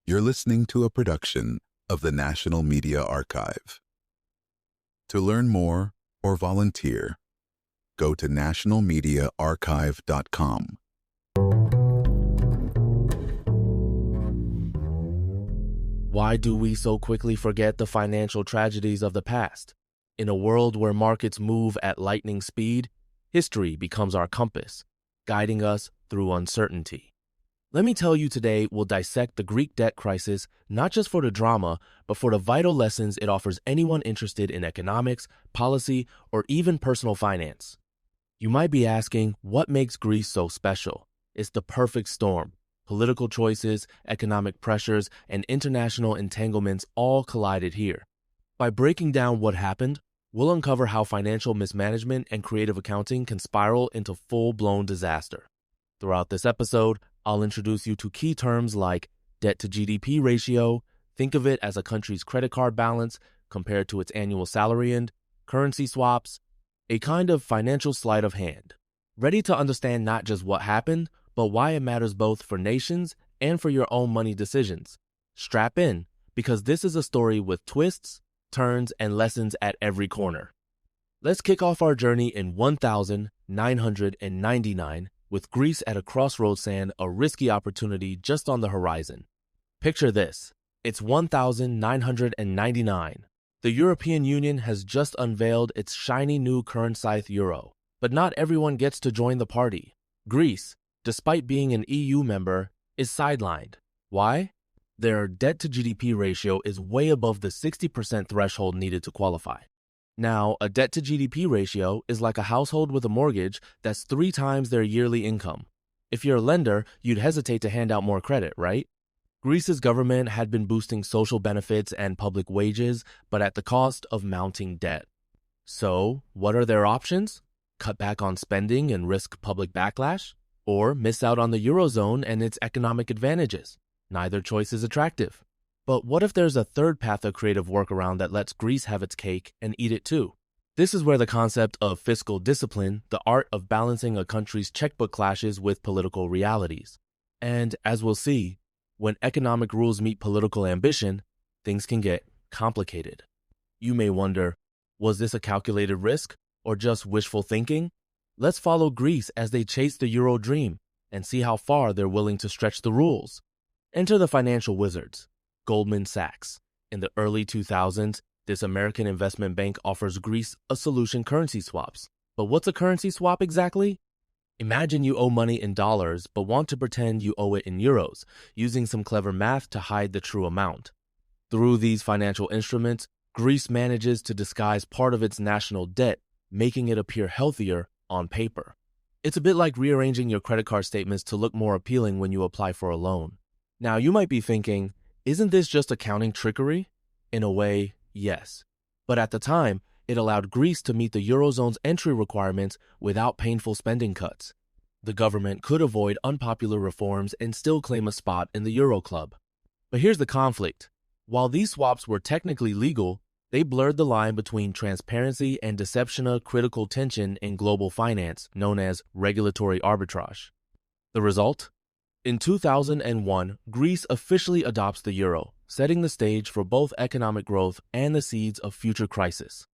You're listening to a production of the National Media Archive. To learn more or volunteer, go to nationalmediaarchive.com. Why do we so quickly forget the financial tragedies of the past? In a world where markets move at lightning speed, history becomes our compass, guiding us through uncertainty. Let me tell you today, we'll dissect the Greek debt crisis, not just for the drama, but for the vital lessons it offers anyone interested in economics, policy, or even personal finance. You might be asking, what makes Greece so special? It's the perfect storm. Political choices, economic pressures, and international entanglements all collided here. By breaking down what happened, we'll uncover how financial mismanagement and creative accounting can spiral into full-blown disaster. Throughout this episode, I'll introduce you to key terms like debt to GDP ratio, think of it as a country's credit card balance compared to its annual salary, and currency swaps, a kind of financial sleight of hand. Ready to understand not just what happened, but why it matters both for nations and for your own money decisions. Strap in, because this is a story with twists, turns, and lessons at every corner. Let's kick off our journey in 1999, with Greece at a crossroads and a risky opportunity just on the horizon. Picture this. It's 1999. The European Union has just unveiled its shiny new currency euro. But not everyone gets to join the party. Greece, despite being an EU member, is sidelined. Why? Their debt-to-GDP ratio is way above the 60% threshold needed to qualify. Now, a debt-to-GDP ratio is like a household with a mortgage that's 3 times their yearly income. If you're a lender, you'd hesitate to hand out more credit, right? Greece's government had been boosting social benefits and public wages, but at the cost of mounting debt. So, what are their options? Cut back on spending and risk public backlash? Or miss out on the Eurozone and its economic advantages? Neither choice is attractive. But what if there's a third path of creative workaround that lets Greece have its cake and eat it too? This is where the concept of fiscal discipline, the art of balancing a country's checkbook, clashes with political realities. And as we'll see, when economic rules meet political ambition, things can get complicated. You may wonder, was this a calculated risk or just wishful thinking? Let's follow Greece as they chase the Euro dream and see how far they're willing to stretch the rules. Enter the financial wizards, Goldman Sachs. In the early 2000s, this American investment bank offers Greece a solution: currency swaps. But what's a currency swap exactly? Imagine you owe money in dollars but want to pretend you owe it in euros, using some clever math to hide the true amount. Through these financial instruments, Greece manages to disguise part of its national debt, making it appear healthier on paper. It's a bit like rearranging your credit card statements to look more appealing when you apply for a loan. Now, you might be thinking, isn't this just accounting trickery? In a way, yes. But at the time, it allowed Greece to meet the Eurozone's entry requirements without painful spending cuts. The government could avoid unpopular reforms and still claim a spot in the Euro Club. But here's the conflict. While these swaps were technically legal, they blurred the line between transparency and deception, a critical tension in global finance known as regulatory arbitrage. The result? In 2001, Greece officially adopts the euro, setting the stage for both economic growth and the seeds of future crisis.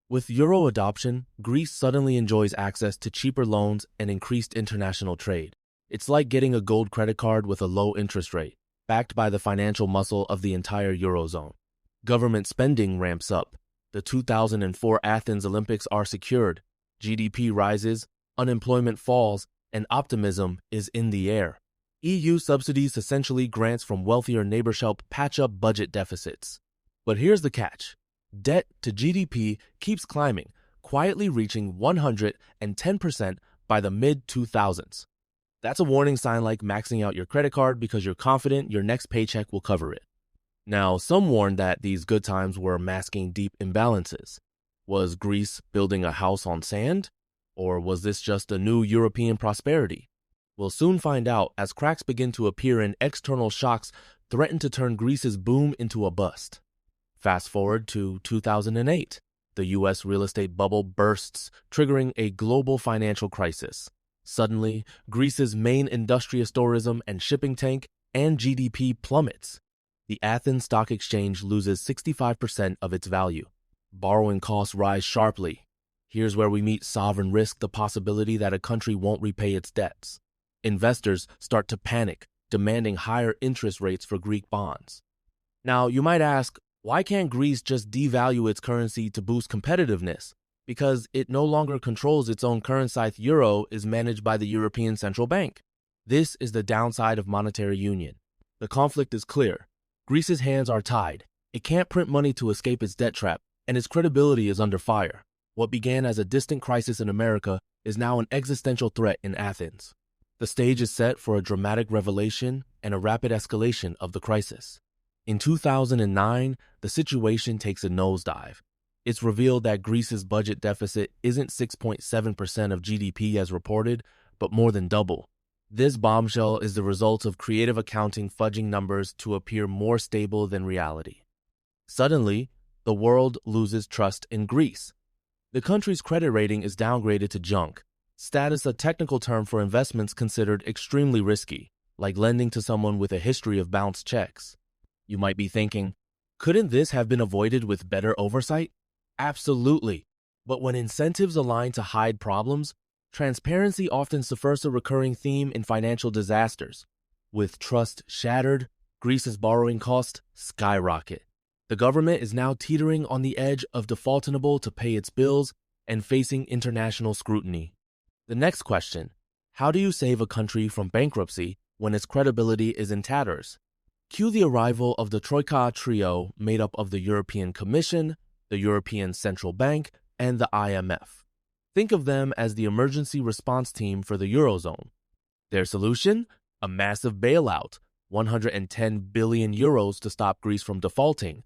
With euro adoption, Greece suddenly enjoys access to cheaper loans and increased international trade. It's like getting a gold credit card with a low interest rate, backed by the financial muscle of the entire Eurozone. Government spending ramps up. The 2004 Athens Olympics are secured. GDP rises, unemployment falls, and optimism is in the air. EU subsidies, essentially grants from wealthier neighbors, help patch up budget deficits. But here's the catch. Debt to GDP keeps climbing, quietly reaching 110% by the mid-2000s. That's a warning sign like maxing out your credit card because you're confident your next paycheck will cover it. Now, some warned that these good times were masking deep imbalances. Was Greece building a house on sand? Or was this just a new European prosperity? We'll soon find out as cracks begin to appear and external shocks threaten to turn Greece's boom into a bust. Fast forward to 2008. The U.S. real estate bubble bursts, triggering a global financial crisis. Suddenly, Greece's main industrious tourism and shipping tank and GDP plummets. the Athens Stock Exchange loses 65% of its value. Borrowing costs rise sharply. Here's where we meet sovereign risk, the possibility that a country won't repay its debts. Investors start to panic, demanding higher interest rates for Greek bonds. Now, you might ask, why can't Greece just devalue its currency to boost competitiveness? Because it no longer controls its own currency. Euro is managed by the European Central Bank. This is the downside of monetary union. The conflict is clear. Greece's hands are tied. It can't print money to escape its debt trap, and its credibility is under fire. What began as a distant crisis in America is now an existential threat in Athens. The stage is set for a dramatic revelation and a rapid escalation of the crisis. In 2009, the situation takes a nosedive. It's revealed that Greece's budget deficit isn't 6.7% of GDP as reported, but more than double. This bombshell is the result of creative accounting fudging numbers to appear more stable than reality. Suddenly, the world loses trust in Greece. The country's credit rating is downgraded to junk, status a technical term for investments considered extremely risky, like lending to someone with a history of bounced checks. You might be thinking, couldn't this have been avoided with better oversight? Absolutely. But when incentives align to hide problems, transparency often suffers a recurring theme in financial disasters. With trust shattered, Greece's borrowing costs skyrocket. The government is now teetering on the edge of defaultable to pay its bills and facing international scrutiny. The next question, how do you save a country from bankruptcy when its credibility is in tatters? Cue the arrival of the Troika trio made up of the European Commission, the European Central Bank, and the IMF. Think of them as the emergency response team for the Eurozone. Their solution? A massive bailout, 110 billion euros to stop Greece from defaulting.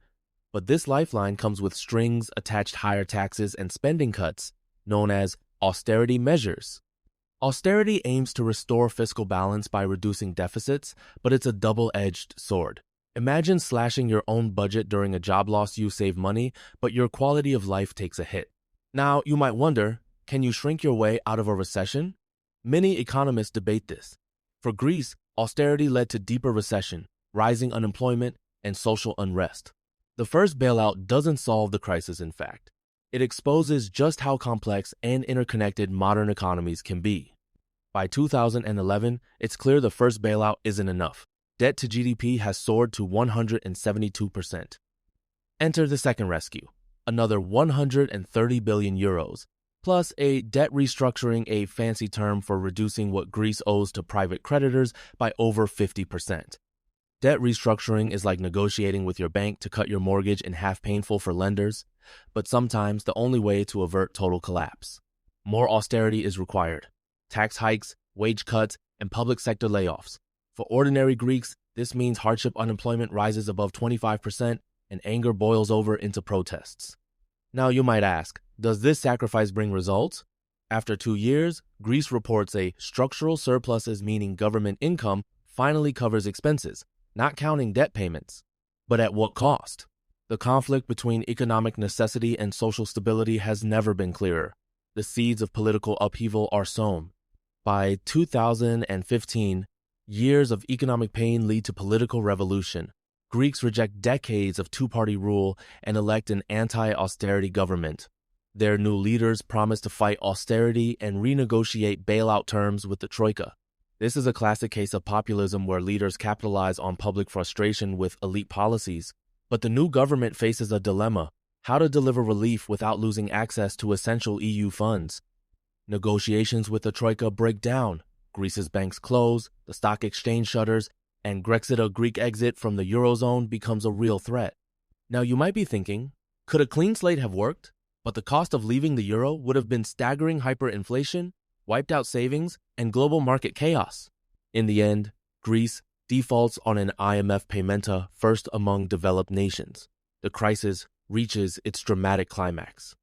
But this lifeline comes with strings attached: higher taxes and spending cuts, known as austerity measures. Austerity aims to restore fiscal balance by reducing deficits, but it's a double-edged sword. Imagine slashing your own budget during a job loss. You save money, but your quality of life takes a hit. Now, you might wonder, can you shrink your way out of a recession? Many economists debate this. For Greece, austerity led to deeper recession, rising unemployment, and social unrest. The first bailout doesn't solve the crisis, in fact. It exposes just how complex and interconnected modern economies can be. By 2011, it's clear the first bailout isn't enough. Debt to GDP has soared to 172%. Enter the second rescue, another 130 billion euros, plus a debt restructuring, a fancy term for reducing what Greece owes to private creditors by over 50%. Debt restructuring is like negotiating with your bank to cut your mortgage in half. Painful for lenders, but sometimes the only way to avert total collapse. More austerity is required. Tax hikes, wage cuts, and public sector layoffs. For ordinary Greeks, this means hardship unemployment rises above 25% and anger boils over into protests. Now you might ask, does this sacrifice bring results? After 2 years, Greece reports a structural surpluses, meaning government income finally covers expenses, not counting debt payments. But at what cost? The conflict between economic necessity and social stability has never been clearer. The seeds of political upheaval are sown. By 2015, years of economic pain lead to political revolution. Greeks reject decades of two-party rule and elect an anti-austerity government. Their new leaders promise to fight austerity and renegotiate bailout terms with the Troika. This is a classic case of populism where leaders capitalize on public frustration with elite policies. But the new government faces a dilemma: how to deliver relief without losing access to essential EU funds. Negotiations with the Troika break down. Greece's banks close, the stock exchange shutters, and Grexit, a Greek exit from the Eurozone, becomes a real threat. Now you might be thinking, could a clean slate have worked? But the cost of leaving the euro would have been staggering hyperinflation, wiped out savings, and global market chaos. In the end, Greece defaults on an IMF paymenta, first among developed nations. The crisis reaches its dramatic climax.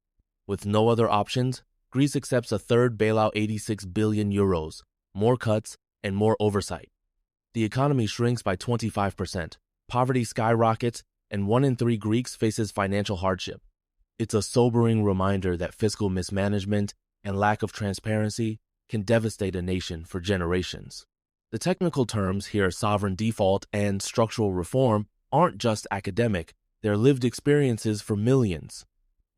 With no other options, Greece accepts a third bailout, 86 billion euros, more cuts, and more oversight. The economy shrinks by 25%, poverty skyrockets, and 1 in 3 Greeks faces financial hardship. It's a sobering reminder that fiscal mismanagement and lack of transparency can devastate a nation for generations. The technical terms here, sovereign default and structural reform, aren't just academic, they're lived experiences for millions.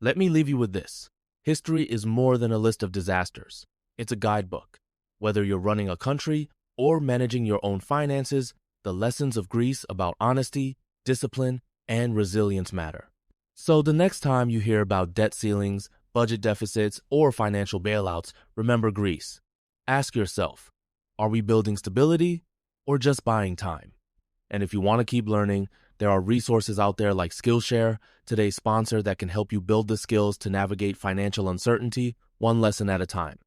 Let me leave you with this. History is more than a list of disasters. It's a guidebook. Whether you're running a country or managing your own finances, the lessons of Greece about honesty, discipline, and resilience matter. So the next time you hear about debt ceilings, budget deficits, or financial bailouts, remember Greece. Ask yourself, are we building stability or just buying time? And if you want to keep learning, there are resources out there like Skillshare, today's sponsor, that can help you build the skills to navigate financial uncertainty one lesson at a time.